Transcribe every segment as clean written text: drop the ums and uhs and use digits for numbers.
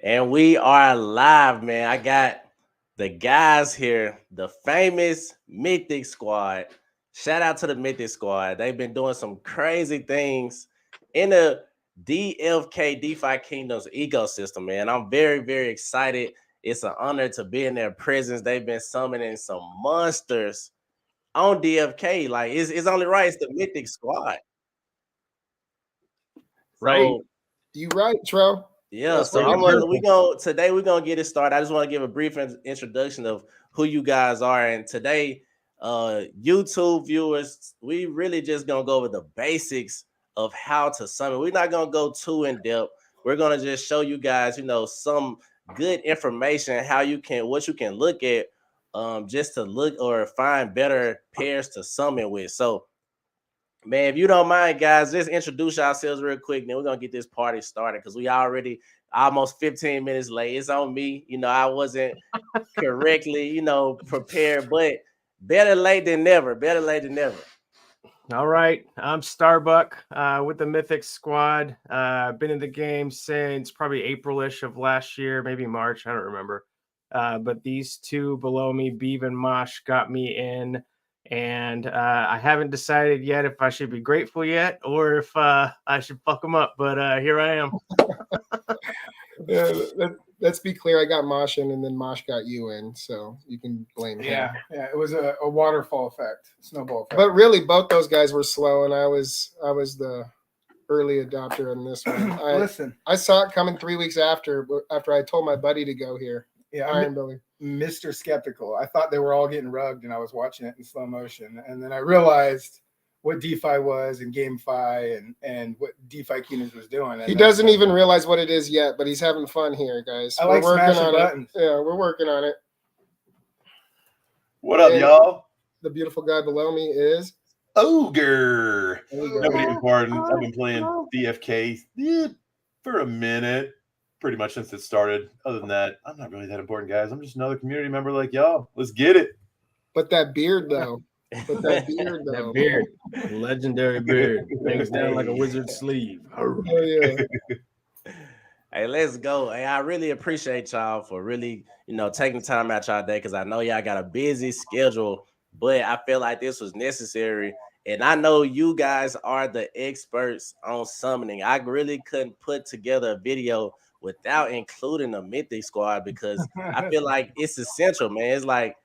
And we are live, man. I got the guys here, the famous Mythic Squad. Shout out to the Mythic Squad. They've been doing some crazy things in the DFK DeFi Kingdoms ecosystem, man. I'm very, very excited. It's an honor to be in their presence. They've been summoning some monsters on DFK. Like, it's only right. It's the Mythic Squad. Right. So You right, Tro. yeah, That's so what today we're gonna get it started. I just want to give a brief introduction of who you guys are, and today, YouTube viewers, we really just gonna go over the basics of how to summon. We're not gonna go too in depth. We're gonna just show you guys, some good information how you can what you can look at, just to look or find better pairs to summon with. So man, if you don't mind, guys, just introduce ourselves real quick. Then we're gonna get this party started because we already almost 15 minutes late. It's on me. I wasn't correctly, prepared, but better late than never. Better late than never. All right. I'm Starbuck with the Mythic Squad. Been in the game since probably April-ish of last year, maybe March. I don't remember. But these two below me, Beeve and Mosh, got me in. And I haven't decided yet if I should be grateful yet or if I should fuck them up. But here I am. Let's be clear. I got Mosh in, and then Mosh got you in, so you can blame him. Yeah. It was a waterfall effect, snowball effect. But really, both those guys were slow, and I was the early adopter on this one. Listen, I saw it coming 3 weeks after I told my buddy to go here. yeah, Iron Billy. Mr. Skeptical. I thought they were all getting rugged, and I was watching it in slow motion, and then I realized what DeFi was and GameFi and what DeFi Kingdoms was doing. He doesn't even realize what it is yet, but he's having fun here, guys. I like we're working smashing on buttons. it. Yeah, we're working on it. What up, And y'all? The beautiful guy below me is Ogre. Ogre. Nobody important. I've been playing DFK for a minute, pretty much since it started. Other than that, I'm not really that important, guys. I'm just another community member like y'all. Let's get it. But that beard, though. That beard, legendary beard, hangs down like a wizard's sleeve. Oh, yeah. Hey, let's go. Hey, I really appreciate y'all for really, taking the time out y'all day because I know y'all got a busy schedule, but I feel like this was necessary. And I know you guys are the experts on summoning. I really couldn't put together a video without including a Mythic Squad because I feel like it's essential, man. It's like,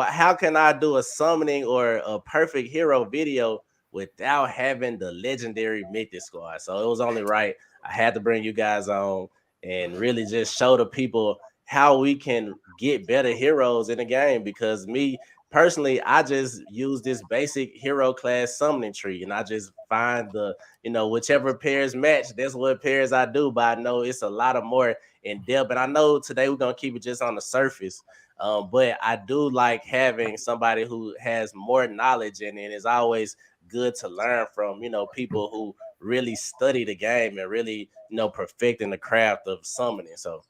how can I do a summoning or a perfect hero video without having the legendary Mythic Squad? So it was only right. I had to bring you guys on and really just show the people how we can get better heroes in the game because me personally, I just use this basic hero class summoning tree and I just find whichever pairs match, that's what pairs I do. But I know it's a lot of more in depth. And I know today we're going to keep it just on the surface. But I do like having somebody who has more knowledge and it is always good to learn from, people who really study the game and really, perfecting the craft of summoning. So,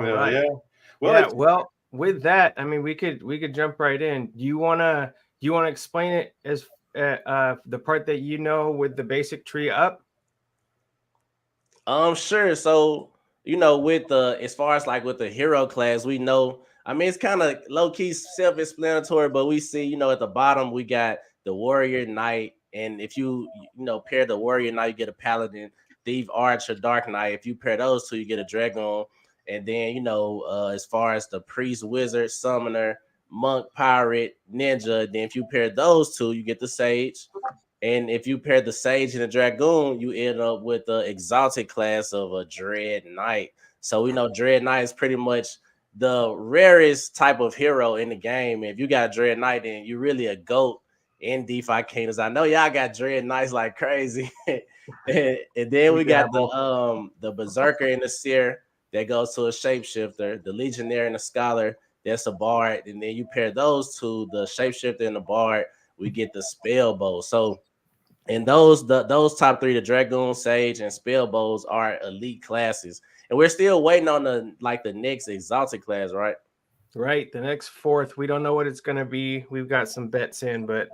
Well, right. yeah. Well, with that, I mean, we could jump right in. Do you wanna explain it as the part that with the basic tree up? Sure. So, with as far as like with the hero class, we know. I mean, it's kind of low key self-explanatory, but we see, at the bottom we got the warrior knight, and if you pair the warrior knight, you get a paladin, thief, archer, dark knight. If you pair those two, you get a dragon. And then, as far as the priest, wizard, summoner, monk, pirate, ninja, then if you pair those two, you get the sage. And if you pair the sage and the dragoon, you end up with the exalted class of a dread knight. So we know dread knight is pretty much the rarest type of hero in the game. If you got dread knight, then you're really a goat in DeFi Kingdoms. I know y'all got dread knights like crazy. and then we got the berserker and the seer that goes to a shapeshifter, the legionnaire and the scholar, that's a bard. And then you pair those two, the shapeshifter and the bard, we get the spell bow. So and those top three, the dragoon, sage, and spell bows are elite classes. And we're still waiting on the next exalted class, right? Right. The next fourth, we don't know what it's going to be. We've got some bets in, but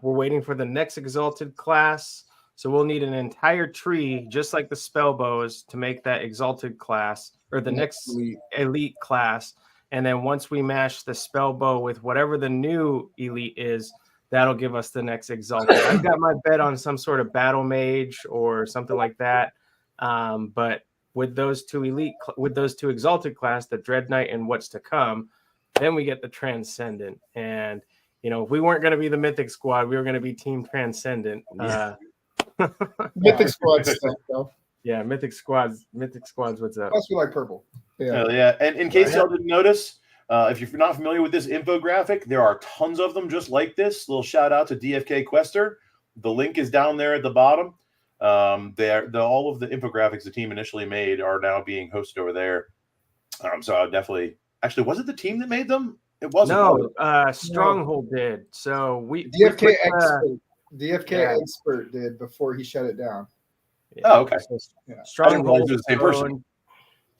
we're waiting for the next exalted class. So we'll need an entire tree, just like the spell bows, to make that exalted class or the next elite class. And then once we mash the spell bow with whatever the new elite is, that'll give us the next exalted. I've got my bet on some sort of battle mage or something like that. But with those two exalted class, the Dread Knight and what's to come, then we get the Transcendent. And if we weren't going to be the Mythic squad, we were going to be Team Transcendent. Mythic squad stuff, though. Yeah, Mythic squads. What's up? Plus, we like purple. Hell yeah. And in case y'all didn't notice, if you're not familiar with this infographic, there are tons of them just like this. Little shout out to DFK Quester. The link is down there at the bottom. All of the infographics the team initially made are now being hosted over there. So I definitely actually, was it the team that made them? It wasn't. No, Stronghold did. So DFK Expert did before he shut it down. Oh, okay. Stronghold, the same person.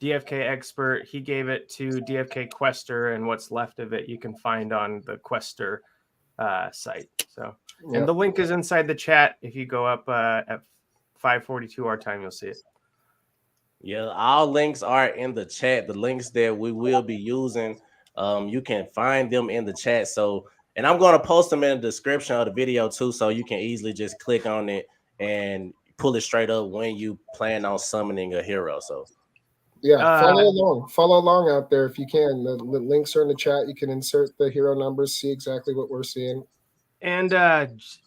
DFK Expert, he gave it to DFK Quester, and what's left of it you can find on the Quester site. So, and the link is inside the chat. If you go up at 5:42 our time, you'll see it. Yeah, all links are in the chat. The links that we will be using, you can find them in the chat. So, and I'm going to post them in the description of the video too, so you can easily just click on it and pull it straight up when you plan on summoning a hero. So yeah, follow along out there if you can. The links are in the chat. You can insert the hero numbers, see exactly what we're seeing. And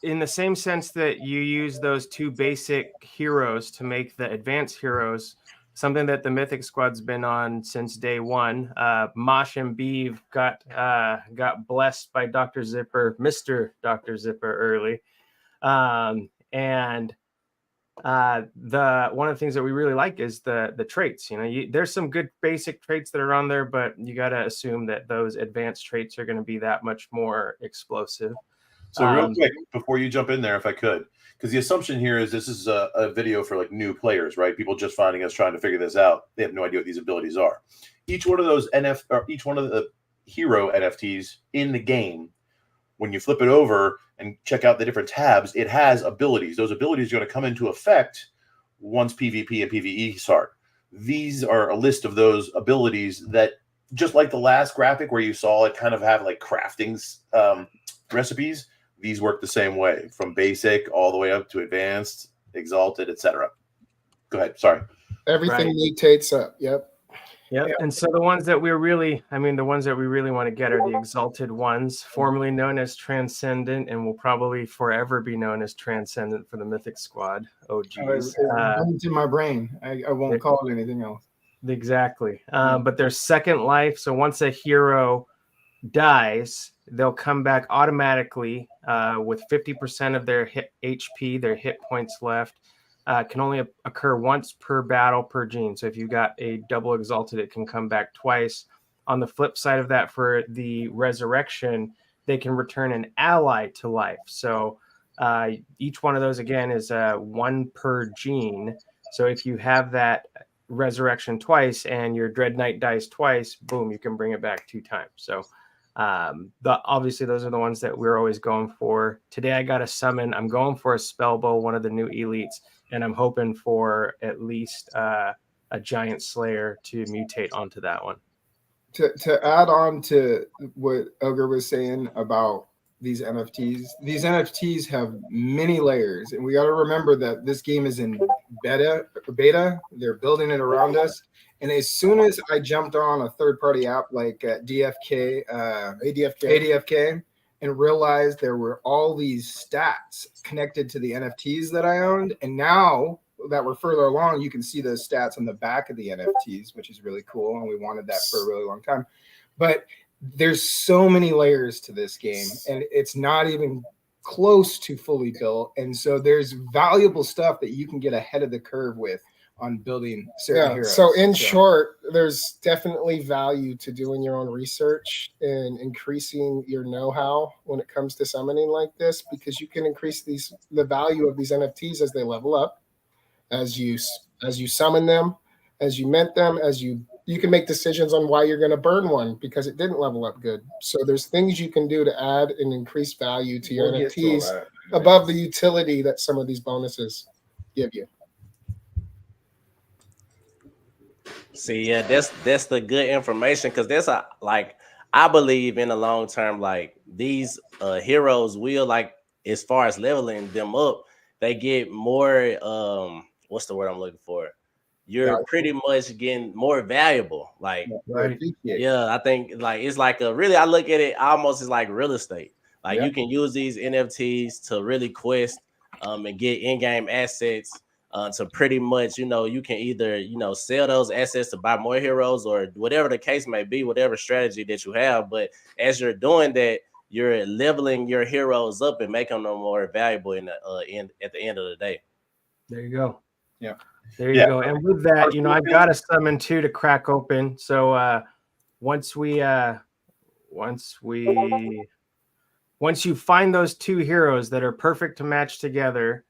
in the same sense that you use those two basic heroes to make the advanced heroes, something that the Mythic squad's been on since day one. Mosh and Beeve got blessed by Mr. Dr. Zipper early. And one of the things that we really like is the traits. There's some good basic traits that are on there, but you got to assume that those advanced traits are going to be that much more explosive. So real quick, before you jump in there, if I could, because the assumption here is this is a video for like new players, right? People just finding us trying to figure this out. They have no idea what these abilities are. Each one of those each one of the hero NFTs in the game, when you flip it over and check out the different tabs, it has abilities. Those abilities are going to come into effect once PvP and PvE start. These are a list of those abilities that, just like the last graphic where you saw it kind of have like crafting recipes, these work the same way, from basic all the way up to advanced, exalted, etc. Go ahead. Sorry. Everything mutates up. Yep. And so the ones that we really want to get are the exalted ones, formerly known as Transcendent, and will probably forever be known as Transcendent for the Mythic squad. Oh, geez. It's in my brain. I won't call it anything else. Exactly. But there's second life. So once a hero dies, they'll come back automatically with 50% of their HP, their hit points left. Can only occur once per battle per gene. So if you've got a double exalted, it can come back twice. On the flip side of that, for the resurrection, they can return an ally to life. So each one of those, again, is one per gene. So if you have that resurrection twice and your Dread Knight dies twice, boom, you can bring it back 2 times. So obviously those are the ones that we're always going for. Today I got a summon. I'm going for a spell bow, one of the new elites, and I'm hoping for at least a giant slayer to mutate onto that one. To add on to what Ogre was saying about these NFTs have many layers, and we got to remember that this game is in beta. They're building it around us, and as soon as I jumped on a third-party app like ADFK, and realized there were all these stats connected to the NFTs that I owned, and now that we're further along, you can see those stats on the back of the NFTs, which is really cool, and we wanted that for a really long time. But there's so many layers to this game, and it's not even close to fully built, and so there's valuable stuff that you can get ahead of the curve with on building certain heroes. So in short, there's definitely value to doing your own research and increasing your know-how when it comes to summoning like this, because you can increase the value of these NFTs as they level up, as you summon them, as you mint them, as you can make decisions on why you're going to burn one because it didn't level up good. So there's things you can do to add and increase value to your NFTs above the utility that some of these bonuses give you. See, yeah, that's the good information because that's a like I believe in the long term, like these heroes will like as far as leveling them up, they get more what's the word I'm looking for? You're pretty much getting more valuable. Like Right. yeah, I think like it's like a really I look at it almost as like real estate. Like Yeah. you can use these NFTs to really quest and get in-game assets to pretty much, you can either, sell those assets to buy more heroes or whatever the case may be, whatever strategy that you have. But as you're doing that, you're leveling your heroes up and making them more valuable in the at the end of the day. There you go. Yeah. There you go. And with that, I've got a summon too to crack open. So once you find those two heroes that are perfect to match together,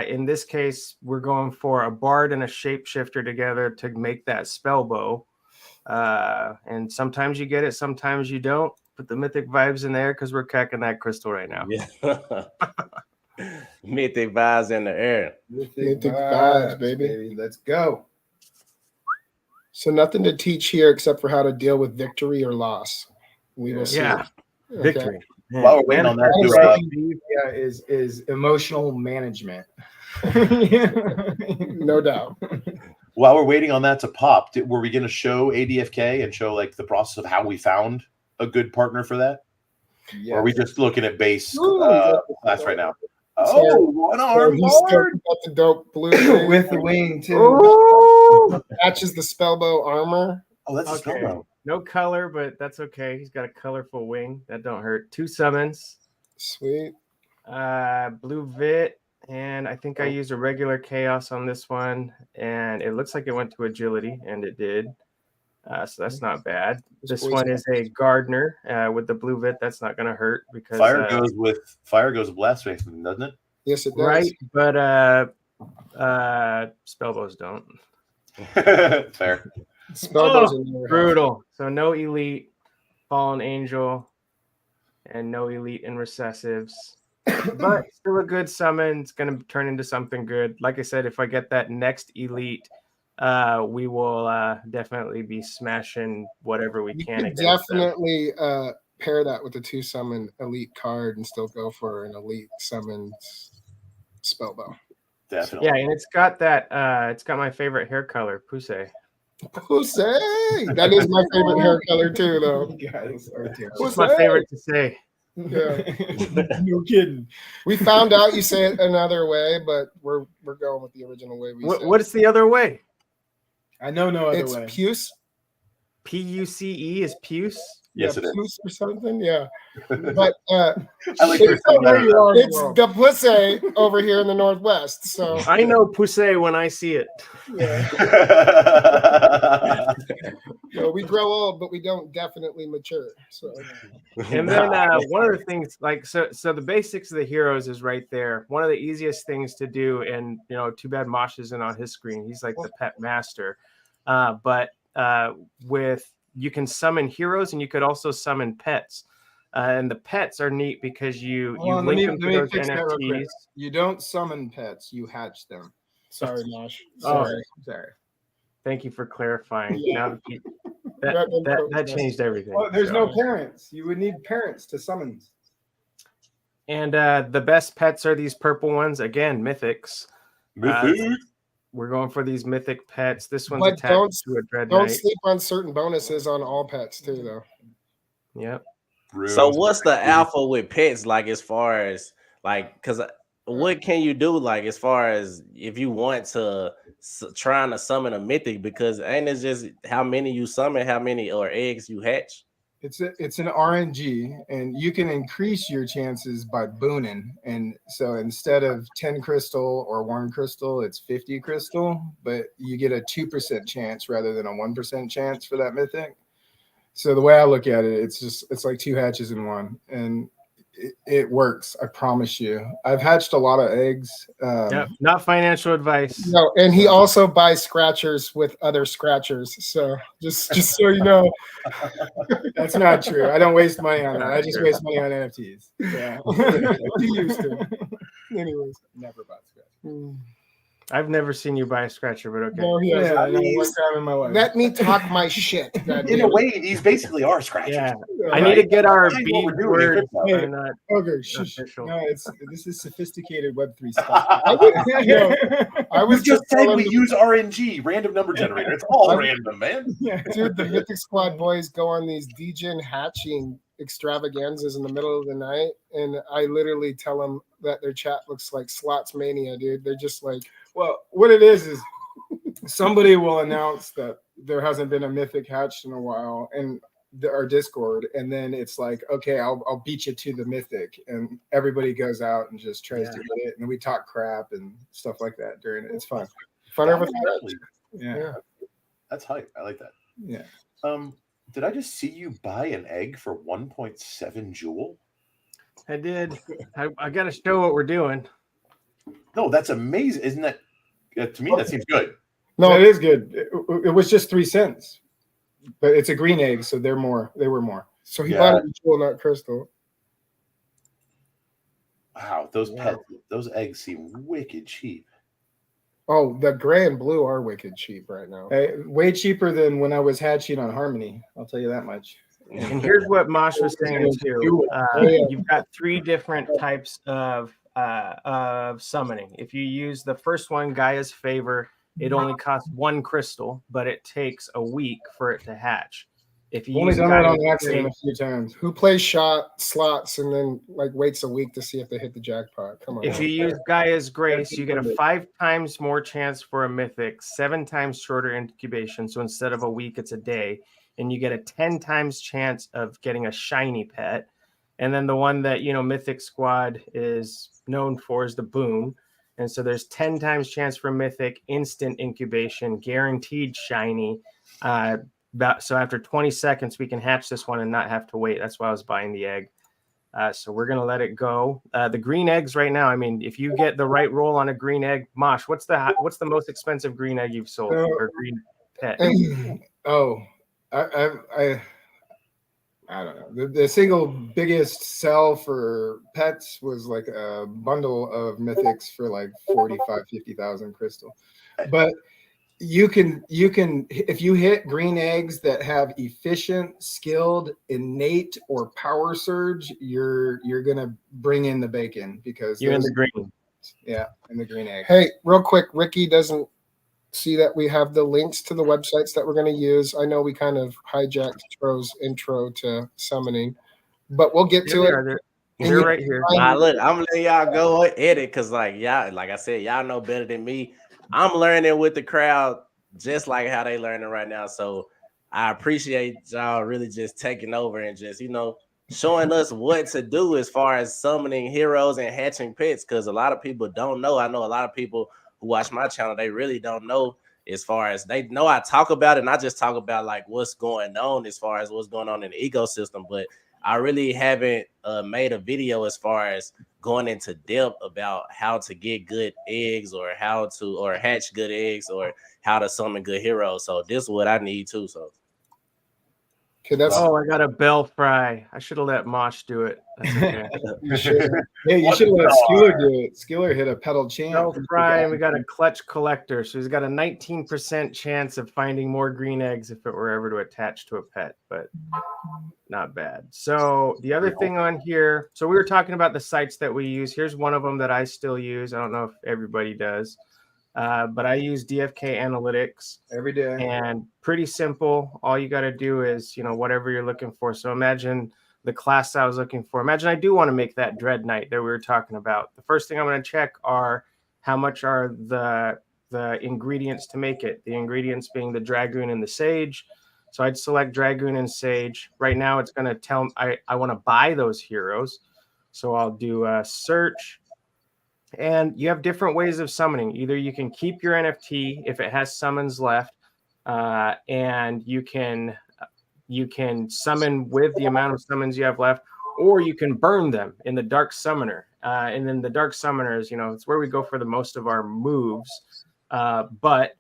in this case, we're going for a bard and a shapeshifter together to make that spell bow. And sometimes you get it, sometimes you don't. Put the mythic vibes in there because we're cracking that crystal right now. Yeah. Mythic vibes in the air. Mythic vibes, baby. Let's go. So nothing to teach here except for how to deal with victory or loss. We will see. Yeah. Okay. Victory. While we're waiting on that, is emotional management. No doubt. while we're waiting on that to pop, were we going to show ADFK and show like the process of how we found a good partner for that? Yes. Or are we just looking at base Ooh, class right now? So- Oh, one arm He's still bard. got the dope blue thing. With the wing too. Ooh! Matches the spellbow armor. Oh, that's a Okay. spellbow. No color, but that's okay. He's got a colorful wing. That don't hurt. 2 summons. Sweet. Blue Vit. And I think I used a regular chaos on this one. And it looks like it went to agility, and it did. So that's not bad. This one is a gardener with the blue Vit. That's not going to hurt because Fire goes with blast facing, doesn't it? Yes, it does. right, but spellbows don't. Fair. Spellbows are never Brutal. So no elite, fallen angel, and no elite in recessives. But still a good summon. It's going to turn into something good. Like I said, if I get that next elite, we will definitely be smashing whatever we You can. could definitely pair that with the 2 summon elite card and still go for an elite summon spellbow. Definitely. Yeah, and it's got that. It's got my favorite hair color, Pusey. Pusey! That is my favorite hair color too, though. You guys are terrible. It's my favorite to say. Yeah. No kidding. We found out you say it another way, but we're going with the original way we said it. What's the other way? I know no other It's way. puce. Puce is puce. Yes, Yeah, it is. puce or something. Yeah, but I like it's, your it's the pussy over here in the Northwest. So I know Pusey when I see it. yeah, we grow old, but we don't definitely mature. So And then one of the things, like so the basics of the heroes is right there. One of the easiest things to do, and too bad Mosh isn't on his screen. He's like the pet master. But with you can summon heroes, and you could also summon pets. And the pets are neat because you link them to those NFTs. You don't summon pets; you hatch them. sorry, Mosh. Oh. Sorry. Thank you for clarifying. Yeah. Now that changed everything. Well, there's So. no parents. You would need parents to summon. And the best pets are these purple ones. Again, mythics. We're going for these mythic pets. This one's But attached to a dread don't knight. sleep on certain bonuses on all pets too, though. Yep. So what's the alpha with pets like as far as like because what can you do like as far as if you want to trying to summon a mythic because ain't it just how many you summon, how many or eggs you hatch? It's an RNG, and you can increase your chances by booning. And so instead of 10 crystal or 1 crystal, it's 50 crystal, but you get a 2% chance rather than a 1% chance for that mythic. So the way I look at it, it's like 2 hatches in one. And it works. I promise you. I've hatched a lot of eggs. Yep, not financial advice. No, and he also buys scratchers with other scratchers. So just so you know, That's not true. I don't waste money on that. I just waste money on NFTs. Yeah. he used to. Anyways, Never bought scratch. I've never seen you buy a scratcher, but okay. no, he has. Yeah, I know one time in my life. Let me talk my shit. In a goddamn. way, these basically are scratchers. Yeah, Yeah, I need to get our Right. B What we're doing word. in Are not Okay, shush. official. No, this is sophisticated Web3 stuff. I was We just said telling we the- use RNG, random number generator. It's all I- random, man. Dude, the Mythic Squad boys go on these degen hatching extravaganzas in the middle of the night, and I literally tell them that their chat looks like Slots Mania, dude. They're just like, Well, what it is somebody will announce that there hasn't been a mythic hatched in a while, and our Discord, and then it's like, okay, I'll beat you to the mythic, and everybody goes out and just tries to get it, and then we talk crap and stuff like that during it. It's fun. fun over Actually, Yeah. that's hype. I like that. Yeah. Did I just see you buy an egg for 1.7 Joule? I did. I got to show what we're doing. No, that's amazing. Isn't that to me that seems good. No, No, it is good. It was just 3 cents, but it's a green egg, so they were more. so he Yeah. bought it in jewel, not crystal. Wow, those eggs seem wicked cheap. Oh, the gray and blue are wicked cheap right now. Way cheaper than when I was hatching on Harmony. I'll tell you that much. And here's what Mosh was saying too. You've got 3 different types of summoning. If you use the first one, Gaia's Favor, it only costs 1 crystal, but it takes a week for it to hatch. If you Only use done that Gaia's on accident Grace, a few times. Who plays shot slots and then like waits a week to see if they hit the jackpot? Come on. if you use Gaia's Grace, you get a 5 times more chance for a mythic, 7 times shorter incubation. So instead of a week, it's a day. And you get a 10 times chance of getting a shiny pet. And then the one that, Mythic Squad is known for is the Boon. And so there's 10 times chance for mythic, instant incubation, guaranteed shiny. So after 20 seconds, we can hatch this one and not have to wait. That's why I was buying the egg. So we're going to let it go. The green eggs right now, I mean, if you get the right roll on a green egg, Mosh, what's the most expensive green egg you've sold or green pet? Oh, I don't know. The single biggest sell for pets was like a bundle of mythics for like 50,000 crystal. But you can if you hit green eggs that have efficient, skilled, innate, or power surge, you're gonna bring in the bacon because You're in the green. Yeah, in the green egg. Hey, real quick, Ricky doesn't see that we have the links to the websites that we're going to use. I know we kind of hijacked Tro's intro to summoning, but we'll get to it. They're right here. Nah, look, I'm letting y'all go edit because, like I said, y'all know better than me. I'm learning with the crowd just like how they learning right now. So I appreciate y'all really just taking over and just, showing us what to do as far as summoning heroes and hatching pets, because a lot of people don't know. I know a lot of people who watch my channel, they really don't know, as far as they know I talk about it, and I just talk about like what's going on as far as what's going on in the ecosystem, but I really haven't made a video as far as going into depth about how to get good eggs or hatch good eggs or how to summon good heroes. So this is what I need too. So Okay, I got a bell fry. I should have let Mosh do it. That's okay. You should let Skiller do it. Skiller hit a pedal champ. Bell fry, and we got a clutch collector. So he's got a 19% chance of finding more green eggs if it were ever to attach to a pet, but not bad. So the other thing on here, so we were talking about the sites that we use. Here's one of them that I still use. I don't know if everybody does. But I use DFK Analytics every day, and pretty simple. All you got to do is, whatever you're looking for. So imagine the class I was looking for. Imagine I do want to make that Dread Knight that we were talking about. The first thing I'm going to check are how much are the ingredients to make it. The ingredients being the Dragoon and the Sage. So I'd select Dragoon and Sage. Right now it's going to tell I want to buy those heroes. So I'll do a search. And you have different ways of summoning. Either you can keep your NFT if it has summons left, and you can summon with the amount of summons you have left, or you can burn them in the Dark Summoner. And then the Dark Summoner is, it's where we go for the most of our moves. But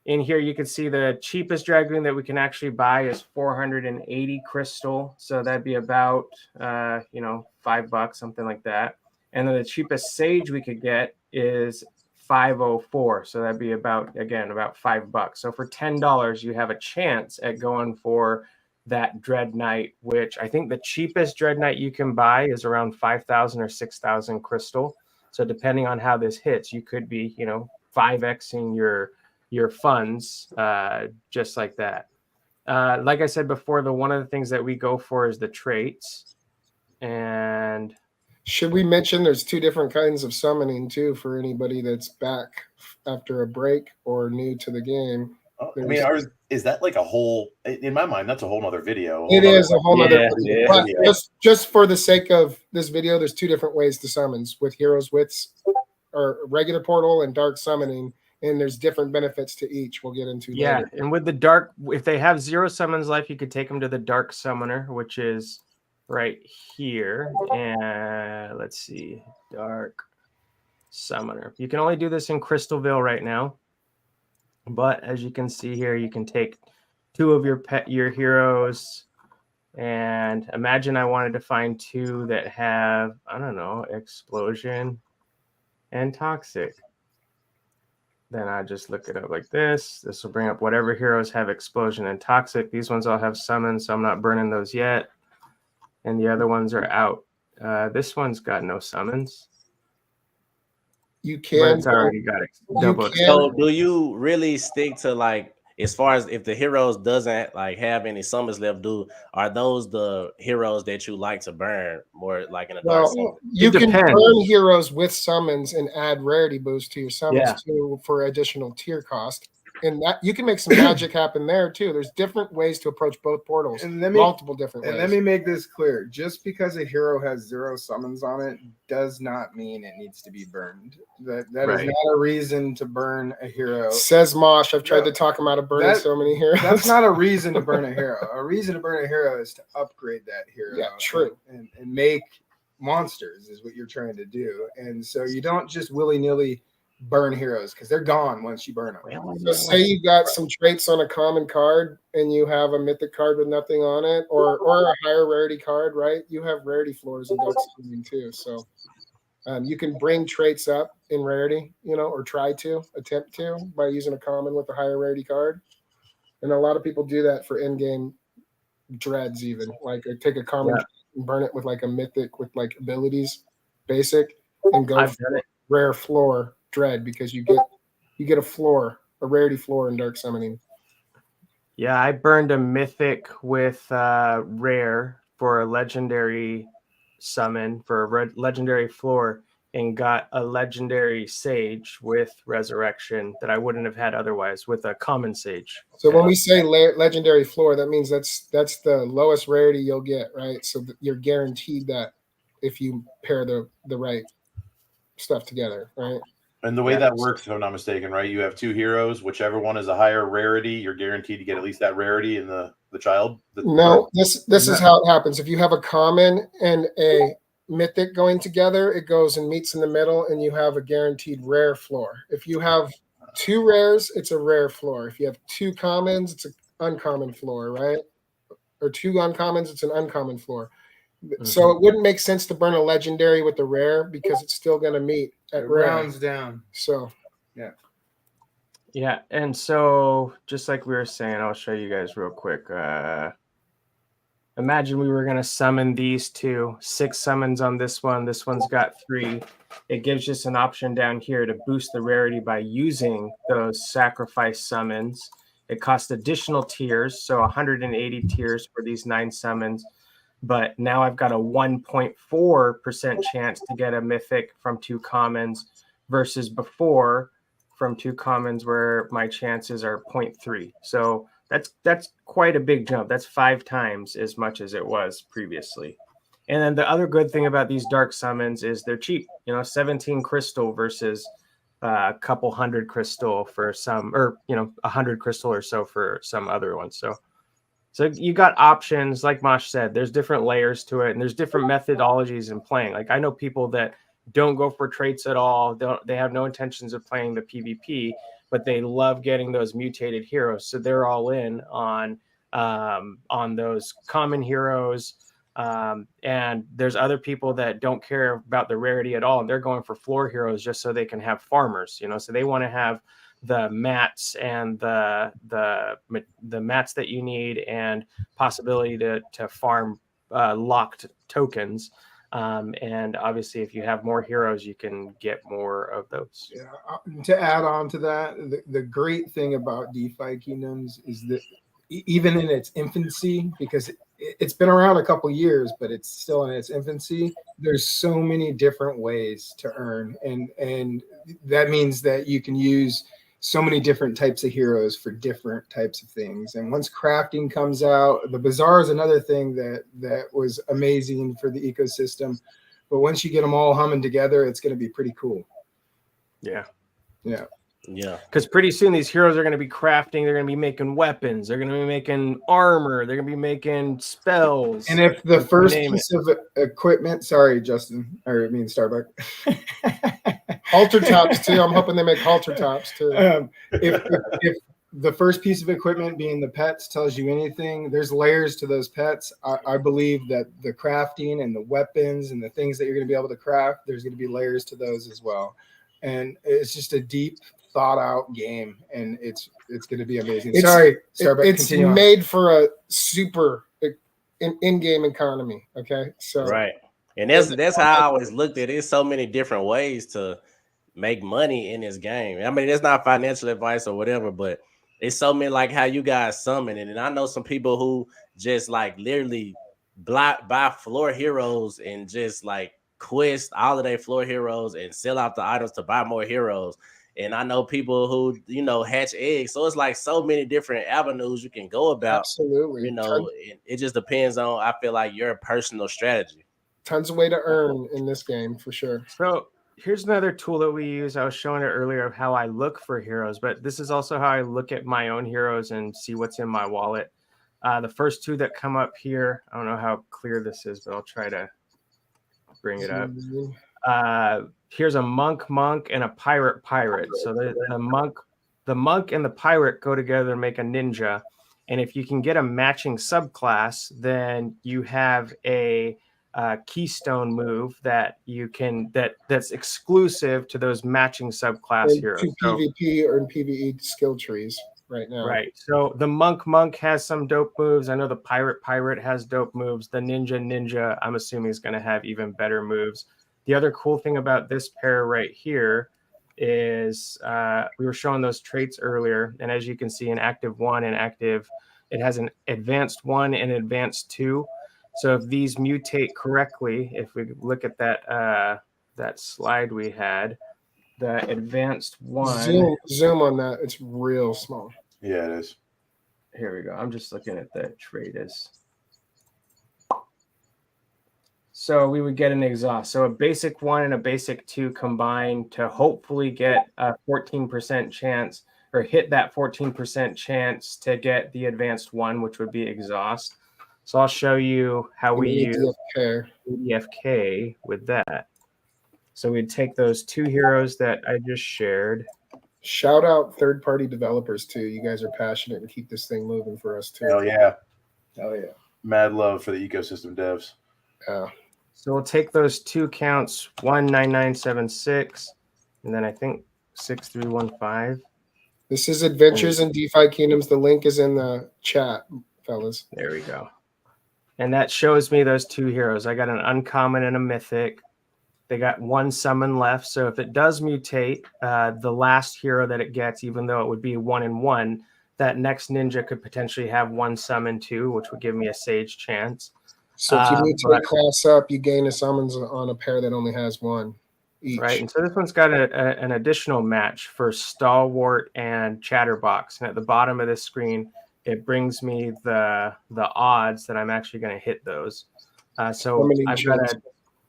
in here, you can see the cheapest Dragoon that we can actually buy is 480 crystal. So that'd be about, $5, something like that. And then the cheapest Sage we could get is 504. So that'd be about $5. So for $10, you have a chance at going for that Dread Knight, which I think the cheapest Dread Knight you can buy is around 5,000 or 6,000 crystal. So depending on how this hits, you could be, 5xing your funds just like that. Like I said before, one of the things that we go for is the traits. And should we mention there's 2 different kinds of summoning too for anybody that's back after a break or new to the game? I mean, is that like a whole? In my mind, that's a whole other video. It is a whole other video. Yeah. But just for the sake of this video, there's 2 different ways to summons with heroes with or regular portal and dark summoning. And there's different benefits to each. We'll get into later. And with the dark, if they have 0 summons life, you could take them to the Dark Summoner, which is right here. And let's see, Dark Summoner. You can only do this in Crystalville right now. But as you can see here, you can take 2 of your heroes. And imagine I wanted to find 2 that have, I don't know, Explosion and Toxic. Then I just look it up like this. This will bring up whatever heroes have Explosion and Toxic. These ones all have summons, so I'm not burning those yet. And the other ones are out. This one's got no summons. You can. It's already got it. Double. So do you really stick to like, as far as if the heroes doesn't like have any summons left, are those the heroes that you like to burn more like in a dark summoner? You can burn heroes with summons and add rarity boost to your summons too for additional tier cost. And that you can make some magic happen there too. There's different ways to approach both portals. And multiple different ways. And let me make this clear. Just because a hero has 0 summons on it does not mean it needs to be burned. That is not a reason to burn a hero. Says Mosh. I've tried to talk him out of burning so many heroes. That's not a reason to burn a hero. A reason to burn a hero is to upgrade that hero. Yeah, true. And make monsters is what you're trying to do. And so you don't just willy-nilly burn heroes because they're gone once you burn them. So say you got some traits on a common card and you have a mythic card with nothing on it, or a higher rarity card, right? You have rarity floors in dark summoning too. So you can bring traits up in rarity, or attempt to by using a common with a higher rarity card. And a lot of people do that for in-game dreads, even like take a common and burn it with like a mythic with like abilities, basic, and go for rare floor dread because you get a rarity floor in dark summoning. Yeah, I burned a mythic with rare for a legendary summon for a legendary floor and got a legendary sage with resurrection that I wouldn't have had otherwise with a common sage. So when we say legendary floor, that means that's the lowest rarity you'll get, right? So you're guaranteed that if you pair the right stuff together, right? And the way that works, if I'm not mistaken, right? You have 2 heroes, whichever one is a higher rarity, you're guaranteed to get at least that rarity in the child. No, this is how it happens. If you have a common and a mythic going together, it goes and meets in the middle, and you have a guaranteed rare floor. If you have 2 rares, it's a rare floor. If you have 2 commons, it's an uncommon floor, right? Or 2 uncommons, it's an uncommon floor. Mm-hmm. So it wouldn't make sense to burn a legendary with the rare because it's still going to meet at rounds down. So, yeah. And so just like we were saying, I'll show you guys real quick. Imagine we were going to summon these 2, 6 summons on this one. This one's got 3. It gives us an option down here to boost the rarity by using those sacrifice summons. It costs additional tiers, so 180 tiers for these 9 summons. But now I've got a 1.4% chance to get a mythic from 2 commons versus before from 2 commons where my chances are 0.3. So that's quite a big jump. That's 5 times as much as it was previously. And then the other good thing about these dark summons is they're cheap. 17 crystal versus a couple hundred crystal for some, or 100 crystal or so for some other ones. So So you got options, like Mosh said, there's different layers to it, and there's different methodologies in playing. Like I know people that don't go for traits at all. They have no intentions of playing the PvP, but they love getting those mutated heroes. So they're all in on those common heroes. And there's other people that don't care about the rarity at all, and they're going for floor heroes just so they can have farmers, you know. So they want to have the mats and the mats that you need, and possibility to farm locked tokens. And obviously, if you have more heroes, you can get more of those. Yeah. To add on to that, the great thing about DeFi Kingdoms is that even in its infancy, because it's been around a couple years, but it's still in its infancy, there's so many different ways to earn. And that means that you can use so many different types of heroes for different types of things. And once crafting comes out, the bazaar is another thing that was amazing for the ecosystem. But once you get them all humming together, it's going to be pretty cool. Yeah. Because pretty soon these heroes are going to be crafting. They're going to be making weapons. They're going to be making armor. They're going to be making spells. And if the first piece of equipment, sorry, Justin, or I mean Starbuck. Halter tops too. I'm hoping they make halter tops too. If the first piece of equipment being the pets tells you anything, there's layers to those pets. I believe that the crafting and the weapons and the things that you're going to be able to craft, there's going to be layers to those as well. And it's just a deep thought out game, and it's going to be amazing. Sorry, Starbuck. It's made for a super in-game economy. Okay, so right, and that's how I always looked at it. There's so many different ways to make money in this game. I mean, it's not financial advice or whatever, but it's so many, like how you guys summon it. And I know some people who just like literally buy floor heroes and just like quest all of their floor heroes and sell out the items to buy more heroes. And I know people who, you know, hatch eggs. So it's like so many different avenues you can go about. Absolutely. You know, it just depends on, I feel like, your personal strategy. Tons of way to earn in this game for sure. So here's another tool that we use. I was showing it earlier of how I look for heroes, but this is also how I look at my own heroes and see what's in my wallet. The first two that come up here, I don't know how clear this is, but I'll try to bring it up. Here's a monk and a pirate. So the monk and the pirate go together and make a ninja. And if you can get a matching subclass, then you have a keystone move that you can that's exclusive to those matching subclass heroes. To PvP or in PvE skill trees right now. Right. So the monk has some dope moves. I know the pirate has dope moves. The ninja, I'm assuming, is going to have even better moves. The other cool thing about this pair right here is we were showing those traits earlier, and as you can see, in active 1 and active, it has an advanced 1 and advanced 2. So if these mutate correctly, if we look at that slide we had, the advanced 1. Zoom on that. It's real small. Yeah, it is. Here we go. I'm just looking at the trait is. So we would get an exhaust. So a basic 1 and a basic 2 combined to hopefully get a 14% chance, or hit that 14% chance to get the advanced 1, which would be exhaust. So I'll show you how we use EDFK with that. So we'd take those two heroes that I just shared. Shout out third-party developers too. You guys are passionate and keep this thing moving for us too. Hell yeah. Hell yeah. Mad love for the ecosystem devs. Yeah. So we'll take those two counts, 19976, and then I think 6315. This is Adventures in DeFi Kingdoms. The link is in the chat, fellas. There we go. And that shows me those two heroes. I got an uncommon and a mythic. They got one summon left. So if it does mutate, the last hero that it gets, even though it would be 1 and 1, that next ninja could potentially have one summon too, which would give me a sage chance. So if you mutate class up, you gain a summons on a pair that only has one each. Right. And so this one's got an additional match for Stalwart and Chatterbox. And at the bottom of this screen, it brings me the odds that I'm actually going to hit those. So I've got a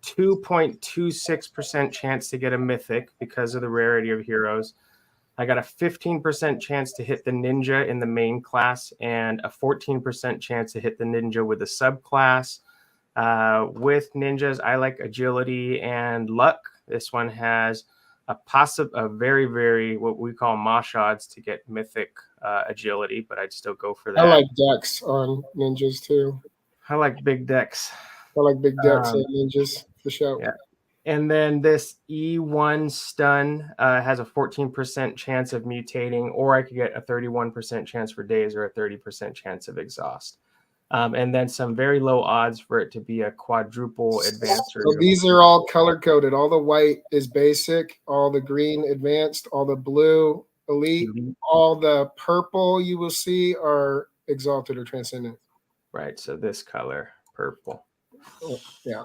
2.26% chance to get a mythic because of the rarity of heroes. I got a 15% chance to hit the ninja in the main class and a 14% chance to hit the ninja with the subclass. With ninjas, I like agility and luck. This one has a very, very what we call mosh odds to get mythic agility, but I'd still go for that. I like decks on ninjas too. I like big decks. I like big decks on ninjas for sure. Yeah. And then this E1 stun has a 14% chance of mutating, or I could get a 31% chance for days or a 30% chance of exhaust. And then some very low odds for it to be a quadruple advanced. So these are all color coded. All the white is basic, all the green advanced, all the blue elite, all the purple you will see are exalted or transcendent. Right. So this color, purple. Oh, yeah.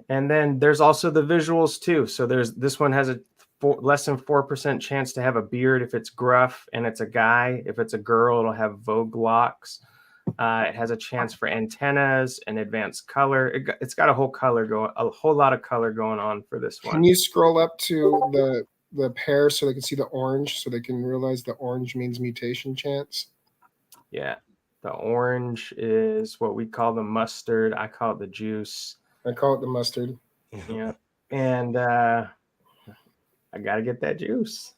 And then there's also the visuals too. So this one has a less than 4% chance to have a beard if it's gruff and it's a guy. If it's a girl, it'll have Vogue locks. It has a chance for antennas and advanced color. It's got a whole lot of color going on for this one. Can you scroll up to the pair so they can see the orange, so they can realize the orange means mutation chance? Yeah. The orange is what we call the mustard. I call it the juice. I call it the mustard. Yeah. And I got to get that juice.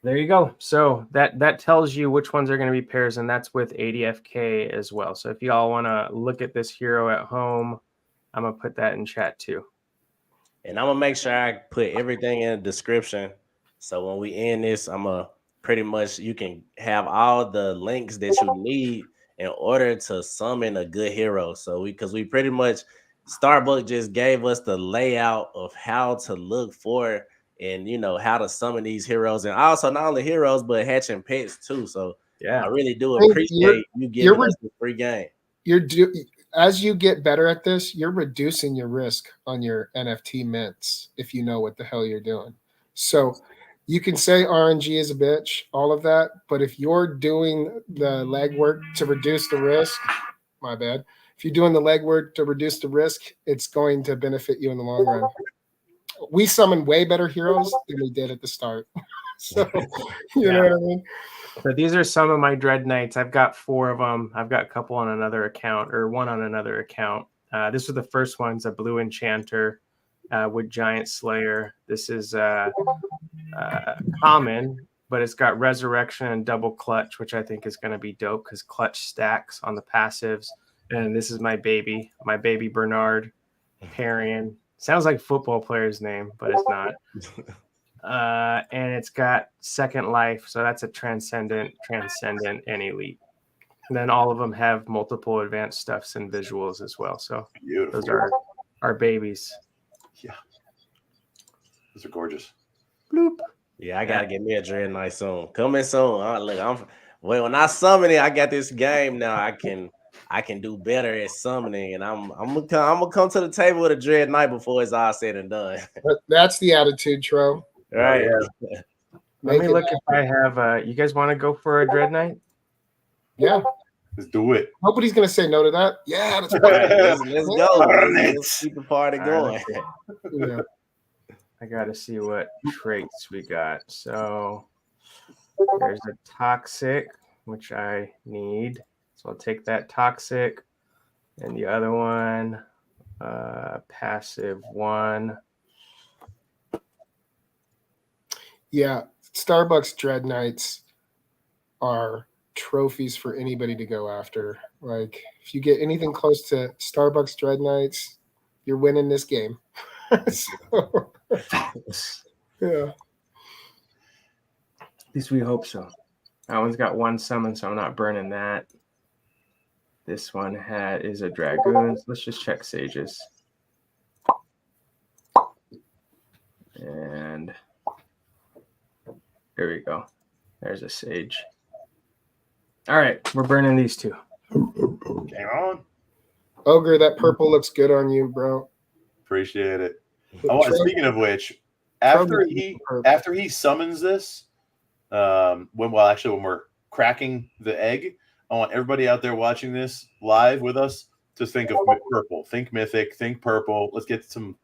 There you go. So that tells you which ones are going to be pairs, and that's with ADFK as well. So if you all want to look at this hero at home, I'm going to put that in chat too. And I'm going to make sure I put everything in the description. So when we end this, I'm going to pretty much, you can have all the links that you need in order to summon a good hero. So because we pretty much, Starbuck just gave us the layout of how to look for and, you know, how to summon these heroes, and also not only heroes, but hatching pets too. So yeah, I really do appreciate you giving us the free game. As you get better at this, you're reducing your risk on your NFT mints if you know what the hell you're doing. So you can say RNG is a bitch, all of that, but if you're doing the legwork to reduce the risk, my bad. If you're doing the legwork to reduce the risk, it's going to benefit you in the long run. We summon way better heroes than we did at the start. So, you know what I mean? So these are some of my Dread Knights. I've got 4 of them. I've got a couple on another account, or one on another account. This was the first one. It's a blue enchanter with Giant Slayer. This is common, but it's got resurrection and double clutch, which I think is going to be dope because clutch stacks on the passives. And this is my baby Bernard Parian. Sounds like a football player's name, but it's not. And it's got second life, so that's a transcendent, and elite. And then all of them have multiple advanced stuffs and visuals as well. So beautiful. Those are our babies. Yeah, those are gorgeous. Bloop. Yeah, I gotta get me a Dread Knight soon. Coming soon. When I summon it, I got this game now. I can do better at summoning, and I'm gonna come to the table with a Dread Knight before it's all said and done. That's the attitude, Tro. Right. Yeah. Let me look if I have. You guys want to go for a Dread Knight? Yeah. Let's do it. Nobody's gonna say no to that. Yeah, let's go. Let's keep the party going. Yeah. I gotta see what traits we got. So there's a toxic, which I need. So I'll take that toxic, and the other one, passive 1. Yeah, Starbucks Dread Knights are trophies for anybody to go after. Like, if you get anything close to Starbucks Dread Knights, you're winning this game. So, yeah. At least we hope so. That one's got 1 summon, so I'm not burning that. This one is a Dragoon. Let's just check Sages. And there we go. There's a Sage. All right, we're burning these 2. Game on. Ogre, that purple looks good on you, bro. Appreciate it. Speaking of which, after he summons this, when we're cracking the egg, I want everybody out there watching this live with us Just think of purple. Think Mythic. Think purple. Let's get some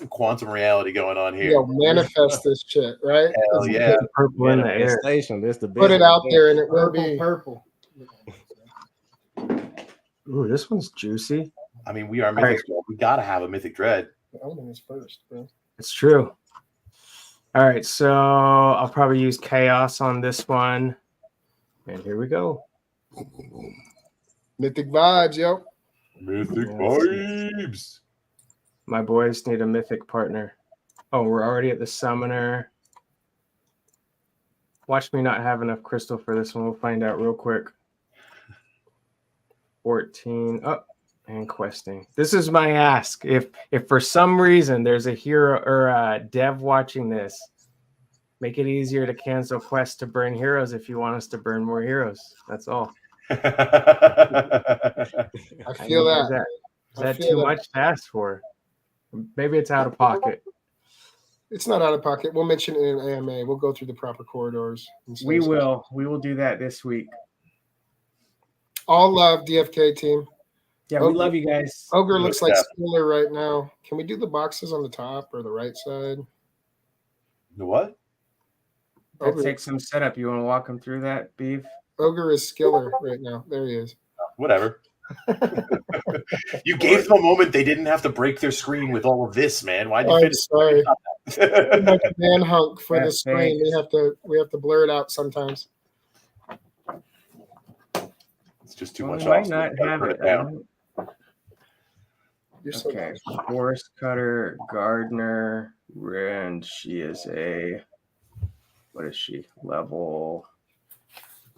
quantum reality going on here. Yo, manifest this shit, right? Hell yeah. Purple in the air. Manifestation. This the Put it business. out there, and it will be. Purple. Ooh, this one's juicy. I mean, we are Mythic. We got to have a Mythic Dread. The omen is first, bro. It's true. All right, so I'll probably use chaos on this one. And here we go. Mythic vibes, yo. Mythic vibes. My boys need a mythic partner. Oh, we're already at the summoner. Watch me not have enough crystal for this one. We'll find out real quick. 14. Oh, and questing. This is my ask. If for some reason there's a hero or a dev watching this, make it easier to cancel quests to burn heroes if you want us to burn more heroes. That's all. I feel that. Is that too much to ask for? Maybe it's out of pocket. It's not out of pocket. We'll mention it in AMA. We'll go through the proper corridors. We will. We will do that this week. All love, DFK team. Yeah, we love you guys. Ogre looks like Skiller right now. Can we do the boxes on the top or the right side? The what? That takes some setup. You want to walk them through that, Beef? Ogre is Skiller right now. There he is. Whatever. You gave them a moment they didn't have to break their screen with all of this, man. Why did you finish? Sorry. Too much man hunk for the That's screen. We have to blur it out sometimes. It's just too much. Might not have it. Okay. Forest Cutter, Gardener, and she is what is she? Level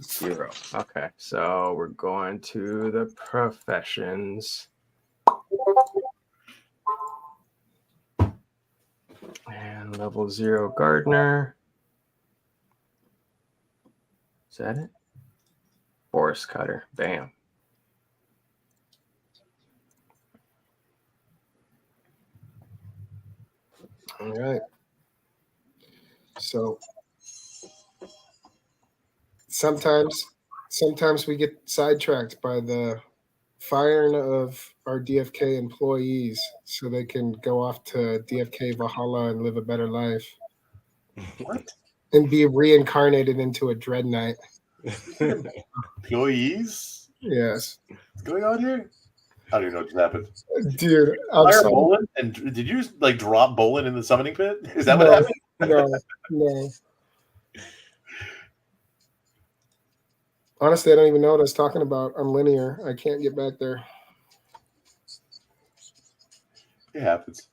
0. Okay, so we're going to the professions. And level 0 Gardener. Is that it? Forest Cutter. Bam. All right. So sometimes we get sidetracked by the firing of our DFK employees so they can go off to DFK Valhalla and live a better life. What? And be reincarnated into a Dread Knight. Employees? Yes. What's going on here? I don't even know what just happened. Dude, Fire Bolin? And did you like drop Bolin in the summoning pit? Is that what happened? No. Honestly, I don't even know what I was talking about. I'm linear. I can't get back there. It happens.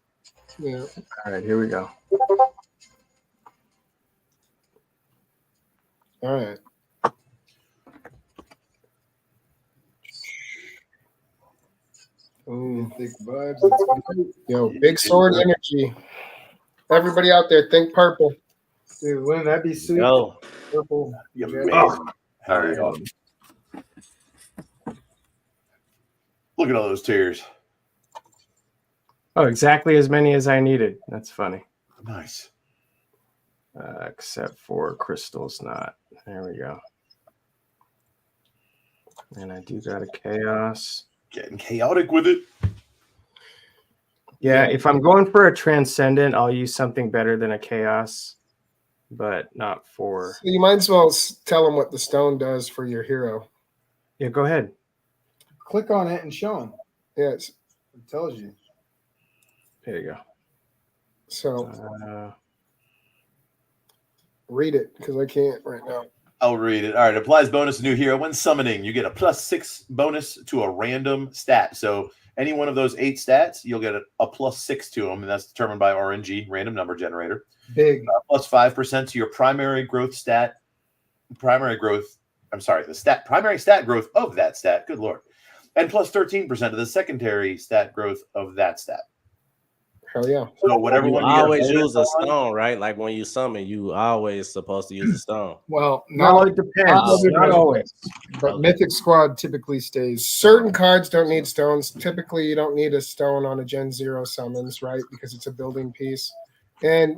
Yeah. All right, here we go. All right. Thick vibes. Yo, big sword energy. Everybody out there, think purple. Dude, wouldn't that be sweet? Yo. Purple. You Yeah. amazing. How are you? Look at all those tears. Oh, exactly as many as I needed. That's funny. Nice. Except for crystals not. There we go. And I do got a chaos. Getting chaotic with it. Yeah, if I'm going for a transcendent, I'll use something better than a chaos, but not for. So you might as well tell them what the stone does for your hero. Yeah, go ahead. Click on it and show them. Yes. It tells you. There you go. So read it because I can't right now. I'll read it. All right. Applies bonus to new hero. When summoning, you get a +6 bonus to a random stat. So any one of those 8 stats, you'll get a +6 to them, and that's determined by RNG, random number generator. Big. +5% to your primary growth stat. Primary stat growth of that stat. Good Lord. And +13% to the secondary stat growth of that stat. Hell yeah. So whatever You one always use a stone, right? Like when you summon, you always supposed to use a stone. Well, No, it depends. Not always. But Mythic Squad typically stays. Certain cards don't need stones. Typically, you don't need a stone on a Gen 0 summons, right? Because it's a building piece. And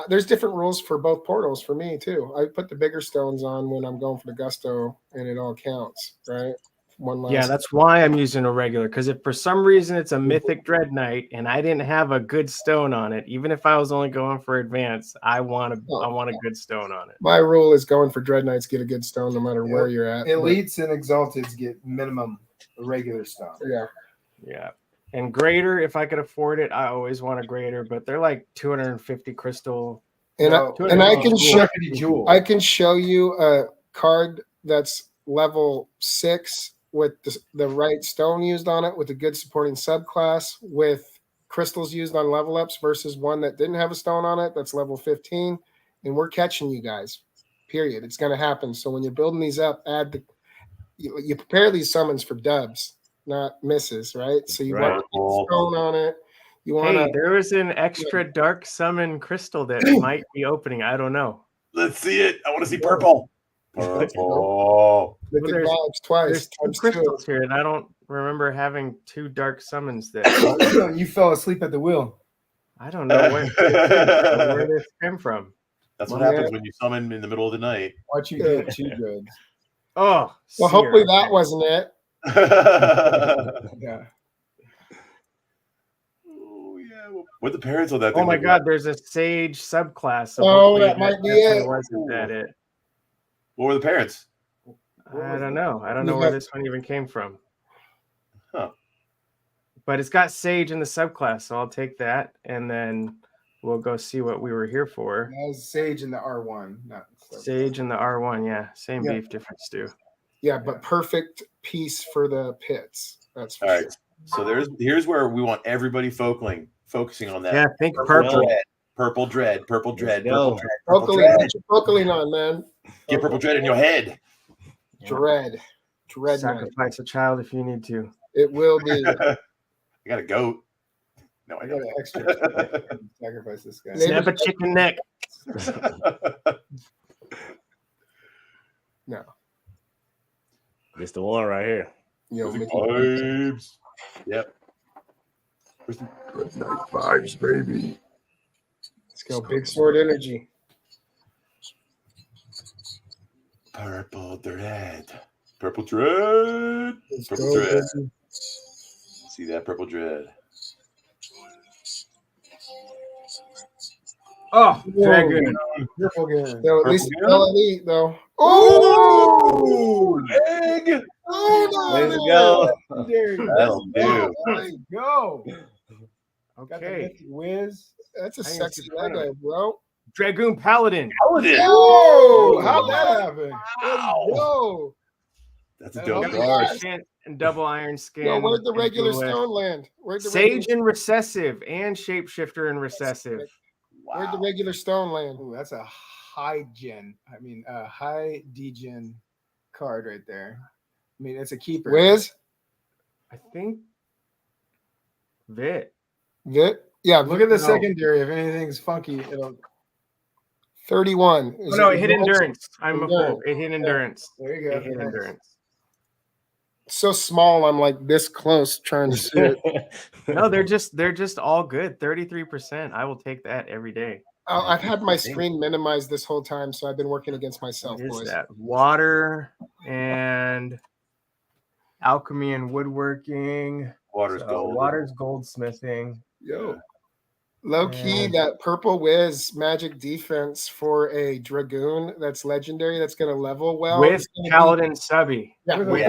there's different rules for both portals for me, too. I put the bigger stones on when I'm going for the gusto, and it all counts, right? one last. Yeah, that's why I'm using a regular. Because if for some reason it's a Mythic Dread Knight and I didn't have a good stone on it, even if I was only going for advance, I want a good stone on it. My rule is going for Dread Knights, get a good stone no matter where you're at. Elites and Exalteds get minimum regular stone. Yeah. Yeah. And greater, if I could afford it, I always want a greater, but they're like 250 crystal. And I can show you a card that's level 6 with the right stone used on it, with a good supporting subclass, with crystals used on level ups versus one that didn't have a stone on it that's level 15. And we're catching you guys. Period. It's going to happen. So when you're building these up, you prepare these summons for dubs, not misses, right? So you want a stone on it. You want there was an extra dark summon crystal that might be opening. I don't know. Let's see it. I want to see purple. Purple. Mythic vibes twice. There's 2 crystals here, and I don't remember having 2 dark summons that you fell asleep at the wheel. I don't know where this came from. That's what happens when you summon in the middle of the night. Watch you get 2 dreads. Oh, well, hopefully that wasn't it. Yeah. Oh yeah. What the parents on that? Oh my God! There's a sage subclass. So that might be it. Wasn't that it? What were the parents? I don't know. I don't know where this one even came from. Huh. But it's got sage in the subclass, so I'll take that, and then we'll go see what we were here for. That was sage in the R1, not sage in the R1. Yeah, same beef, different stew. Yeah, but perfect piece for the pits. That's for all right. So here's where we want everybody focusing on that. Yeah, think purple. Purple dread. Focusing on, man. Get purple dread in your head. Dread. Sacrifice a child if you need to. It will be. I got a goat. No, I got an extra. Sacrifice this guy. Snap a chicken neck. No. It's the one right here. Yo, vibes. Yep. Good night vibes, baby. Let's go. Big sword energy. Purple dread. Purple dread. Purple dread. See that purple dread. Oh, dragon. So at least elite though. Oh, egg. Let's go. That'll do. Let's go. Okay. Whiz. That's a sexy logo, bro. Dragoon Paladin. Yo! How'd that happen? Wow. That's a dope card. And double iron skin. Yo, where'd the regular stone land? Sage and recessive and shapeshifter and recessive. Wow. Where'd the regular stone land? Ooh, that's a high degen card right there. I mean, it's a keeper. Wiz? I think Vit. Yeah. Look at the secondary. If anything's funky, it'll 31. Oh, no, it hit endurance. I'm a fool. It hit endurance. There you go. It hit endurance. So small, I'm like this close trying to see it. No, they're just all good. 33%. I will take that every day. I've had my screen minimized this whole time, so I've been working against myself, What is boys. that? Water and alchemy and woodworking. Water's gold. Water's goldsmithing. Yo. Low key, that purple whiz magic defense for a dragoon that's legendary, that's going to level well. With Paladin Subby. Yeah, With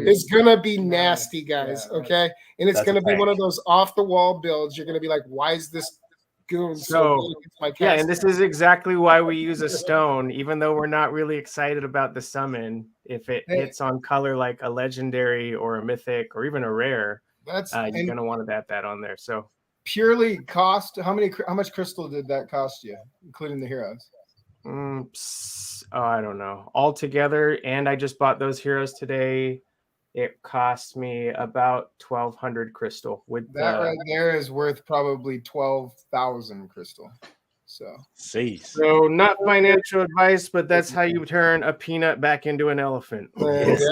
it's gonna be nasty, guys. Yeah, okay, and it's gonna be one of those off the wall builds. You're gonna be like, "Why is this goon so good against my cast?" Yeah, and this is exactly why we use a stone, even though we're not really excited about the summon. If it hits on color like a legendary or a mythic or even a rare, you're gonna want to add that on there. So purely cost. How much crystal did that cost you, including the heroes? I don't know. Altogether, and I just bought those heroes today. It cost me about 1,200 crystal. With that right there is worth probably 12,000 crystal. So not financial advice, but that's how you turn a peanut back into an elephant. Let's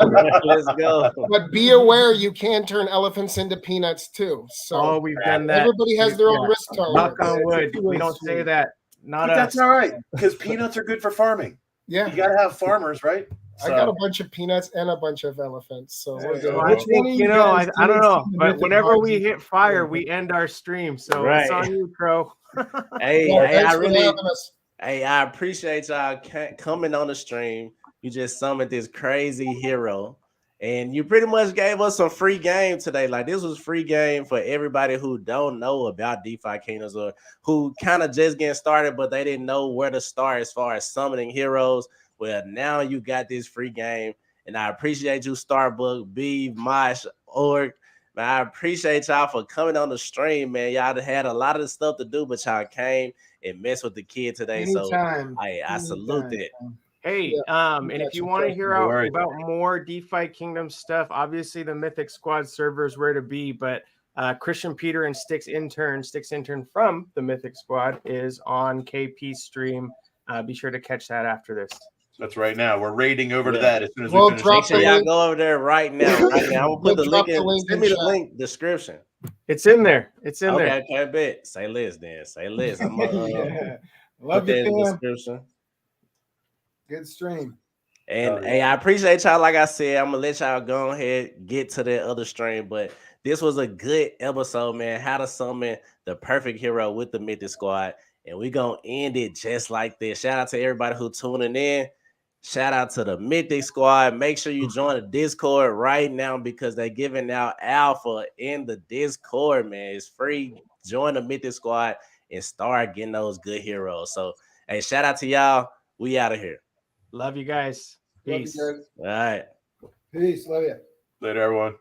go. But be aware, you can turn elephants into peanuts too. So we've done that. Everybody has their own risk tolerance. Knock on wood. We don't say that. That's all right, because peanuts are good for farming. Yeah, you got to have farmers, right? I got a bunch of peanuts and a bunch of elephants, so we're good. So I Which one think, of you I guys don't didn't know, see the but Mythic whenever we Vibes? hit fire, we end our stream. So Right. it's on you, Crow. Hey, Well, hey, thanks I for really, having us. hey, I appreciate y'all coming on the stream. You just summoned this crazy hero, and you pretty much gave us some free game today. Like, this was free game for everybody who don't know about DeFi Kingdoms or who kind of just getting started, but they didn't know where to start as far as summoning heroes. Well, now you got this free game, and I appreciate you, Starbuck, B, Mosh, Org. Man, I appreciate y'all for coming on the stream, man. Y'all had a lot of stuff to do, but y'all came and messed with the kid today. Anytime. So I salute that. Hey, Yeah, and if got you you, want to Crow. hear No out worries. about more DeFi Kingdom stuff, obviously the Mythic Squad server is where to be, but Christian Peter and Sticks intern from the Mythic Squad is on KP stream. Be sure to catch that after this. That's right now. We're raiding over to Yeah. that as soon as We'll we finish. drop Make sure the y'all link. go over there right now. Right now. I'm gonna put the link in. Send in me the chat. link description. It's in there. It's in there. Okay, bet. Say less then. Say less. I'm gonna Yeah. put Love that you, in the fam. description. Good stream. And Oh, yeah. hey, I appreciate y'all. Like I said, I'm gonna let y'all go ahead get to that other stream. But this was a good episode, man. How to summon the perfect hero with the Mythic Squad, and we gonna end it just like this. Shout out to everybody who tuning in. Shout out to the Mythic Squad. Make sure you join the Discord right now because they're giving out alpha in the Discord, man. It's free. Join the Mythic Squad and start getting those good heroes. So, hey, shout out to y'all. We out of here. Love you guys. Love you Peace. guys. All right. Peace. Love you. Later, everyone.